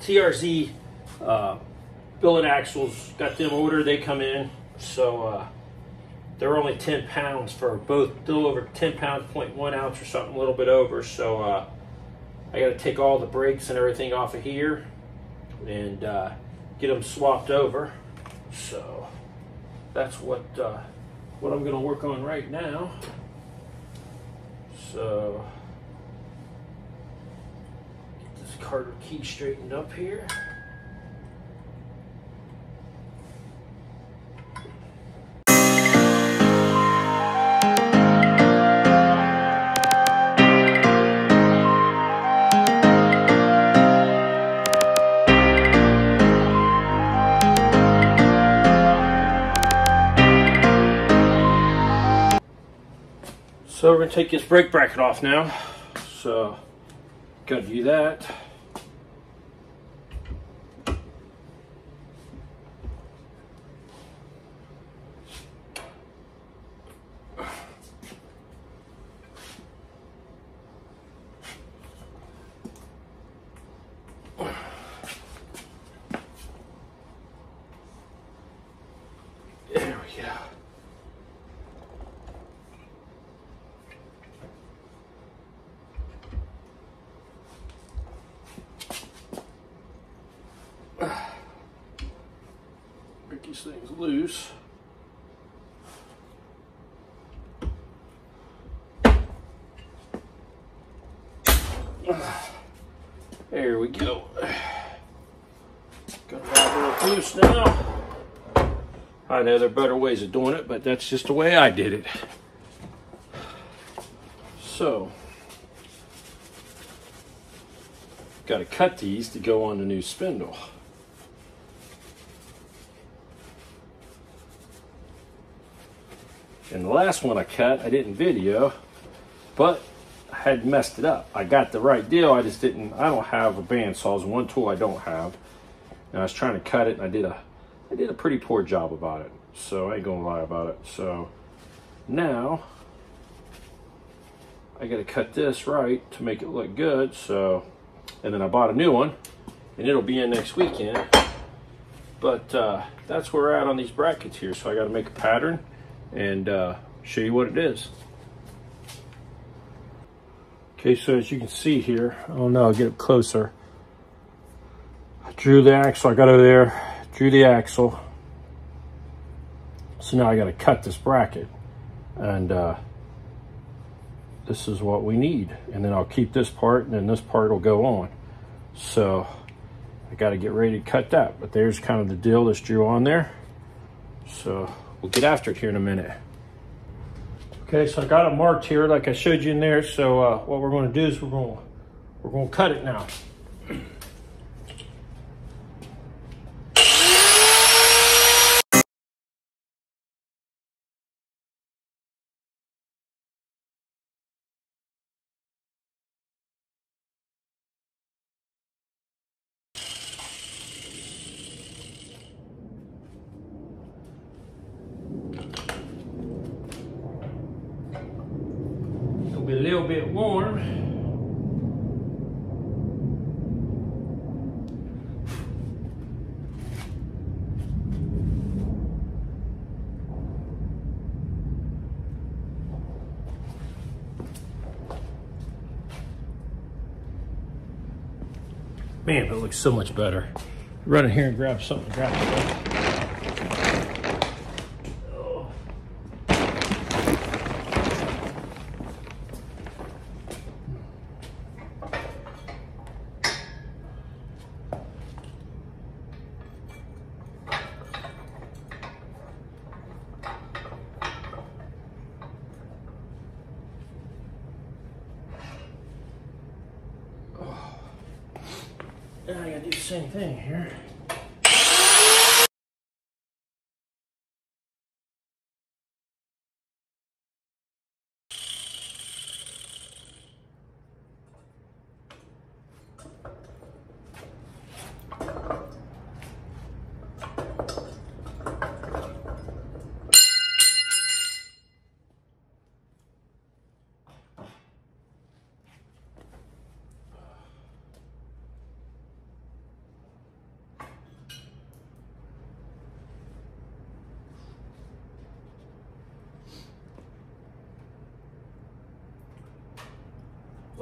TRZ billet axles, got them ordered, they come in. So they're only 10 pounds for both, a little over 10 pounds, 0.1 ounce or something, a little bit over. So I got to take all the brakes and everything off of here and get them swapped over. So that's what I'm going to work on right now. So get this Carter key straightened up here. So we're going to take this brake bracket off now. So, got to do that. There we go. Break these things loose. There we go. Got it all loose now. I know there are better ways of doing it, but that's just the way I did it. So, got to cut these to go on the new spindle. And the last one I cut, I didn't video, but I had messed it up. I got the right deal, I just didn't, I don't have a bandsaw. It's one tool I don't have. And I was trying to cut it, and I did a pretty poor job about it. So I ain't gonna lie about it. So now I gotta cut this right to make it look good. So, and then I bought a new one, and it'll be in next weekend. But that's where we're at on these brackets here. So I gotta make a pattern and show you what it is. Okay, so as you can see here, oh no, I'll get it closer. I drew the axle, I got over there, drew the axle. So now I gotta cut this bracket, and this is what we need. And then I'll keep this part, and then this part will go on. So I gotta get ready to cut that, but there's kind of the deal that's drew on there. So we'll get after it here in a minute. Okay, so I got it marked here like I showed you in there. So what we're going to do is we're going to cut it now. It'll be a little bit warm. Man, it looks so much better. Run in here and grab something to grab it. Now I gotta do the same thing here.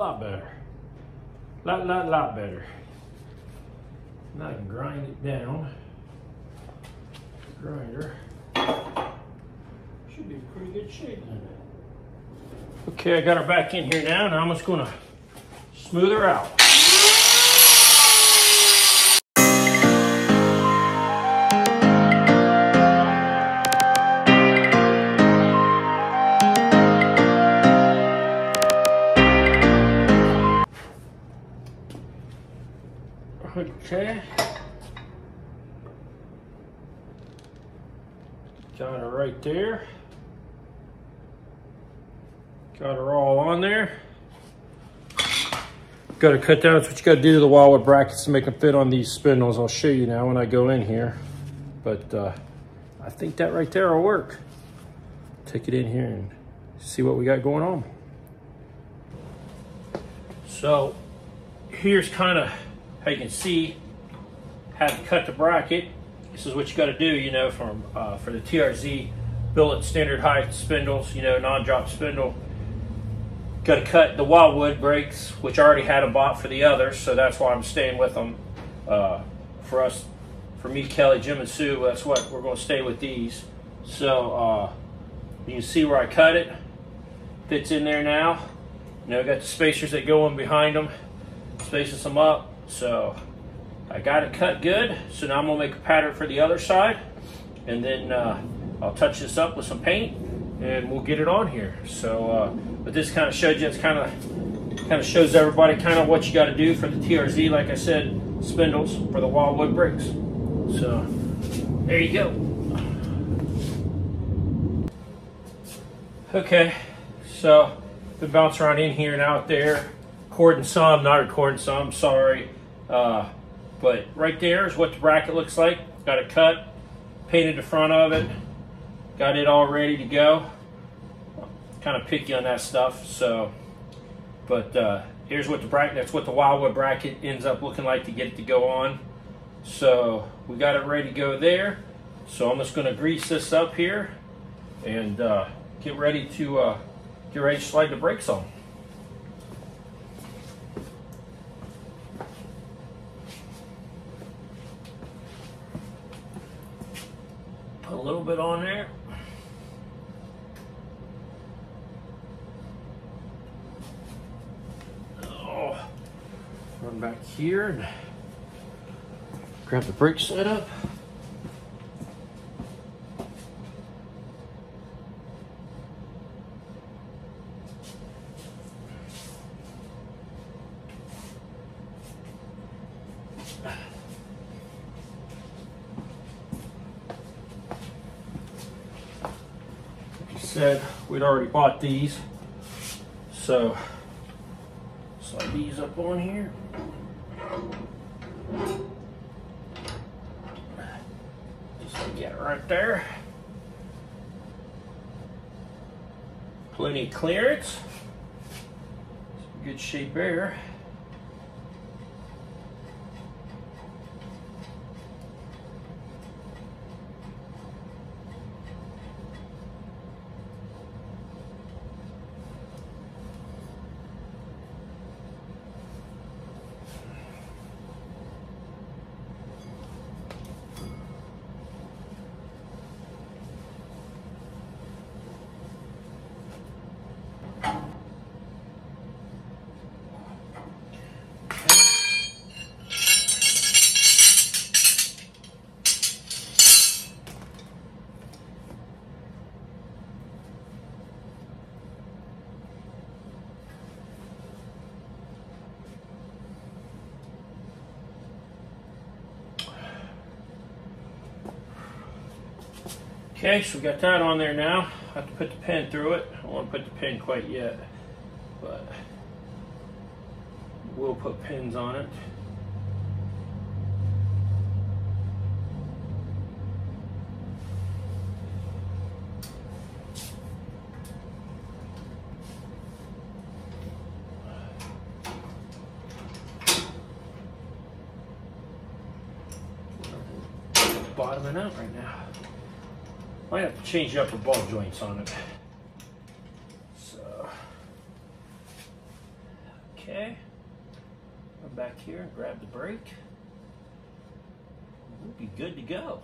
lot better. Lot better. Now I can grind it down. Grinder. Should be in pretty good shape then. Okay, I got her back in here now. Now I'm just gonna smooth her out. Okay. Got her right there. Got her all on there. Got to cut down. That's what you got to do to the Wilwood brackets to make them fit on these spindles. I'll show you now when I go in here. But I think that right there will work. Take it in here and see what we got going on. So here's kind of how you can see how to cut the bracket. This is what you got to do, you know, from for the TRZ billet standard height spindles, you know, non-drop spindle. Got to cut the Wilwood brakes, which I already had them bought for the others, so that's why I'm staying with them. For me, Kelly, Jim, and Sue, that's what we're going to stay with these. So you can see where I cut it. Fits in there now. You know, got the spacers that go in behind them, spaces them up. So I got it cut good. So now I'm going to make a pattern for the other side, and then I'll touch this up with some paint, and we'll get it on here. So, but this kind of showed you, it's kind of shows everybody kind of what you got to do for the TRZ, like I said, spindles for the Wilwood brakes. So there you go. Okay, so been bouncing around in here and out there, recording some, not recording some, sorry. But right there is what the bracket looks like. Got it cut, painted the front of it, got it all ready to go. Kind of picky on that stuff, so, but here's what the bracket, that's what the Wilwood bracket ends up looking like to get it to go on. So we got it ready to go there. So I'm just going to grease this up here and get ready to slide the brakes on. Put a little bit on there. Run back here and grab the brake setup. Like I said, we'd already bought these, so slide these up on here. Just like that right there. Plenty of clearance. Some good shape there. Okay, so we got that on there now. I have to put the pin through it. I don't want to put the pin quite yet, but we'll put pins on it. Bottoming out right now. Might have to change the upper ball joints on it. So, here and grab the brake. We'll be good to go.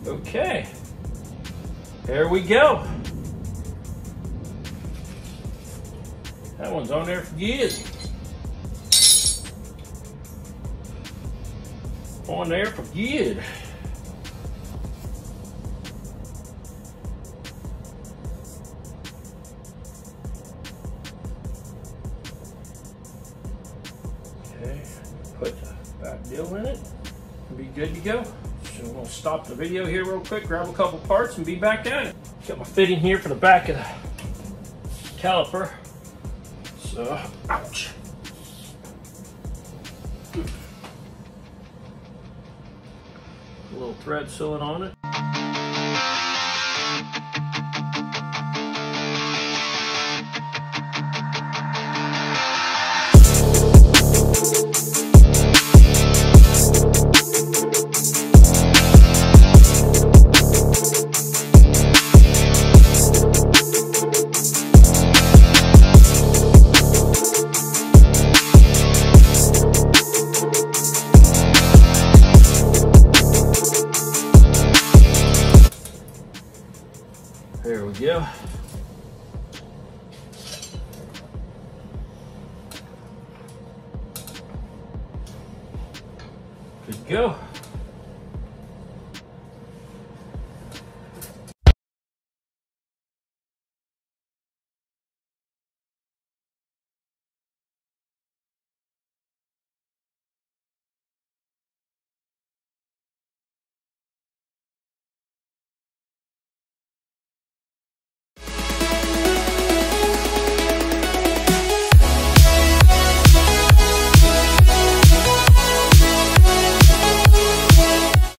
Okay, there we go. That one's on there for good. On there for good. Okay, put the back deal in it and be good to go. So we'll stop the video here real quick, grab a couple parts, and be back at it. Got my fitting here for the back of the caliper. So, ouch. A little thread sealing on it. There we go. Good to go.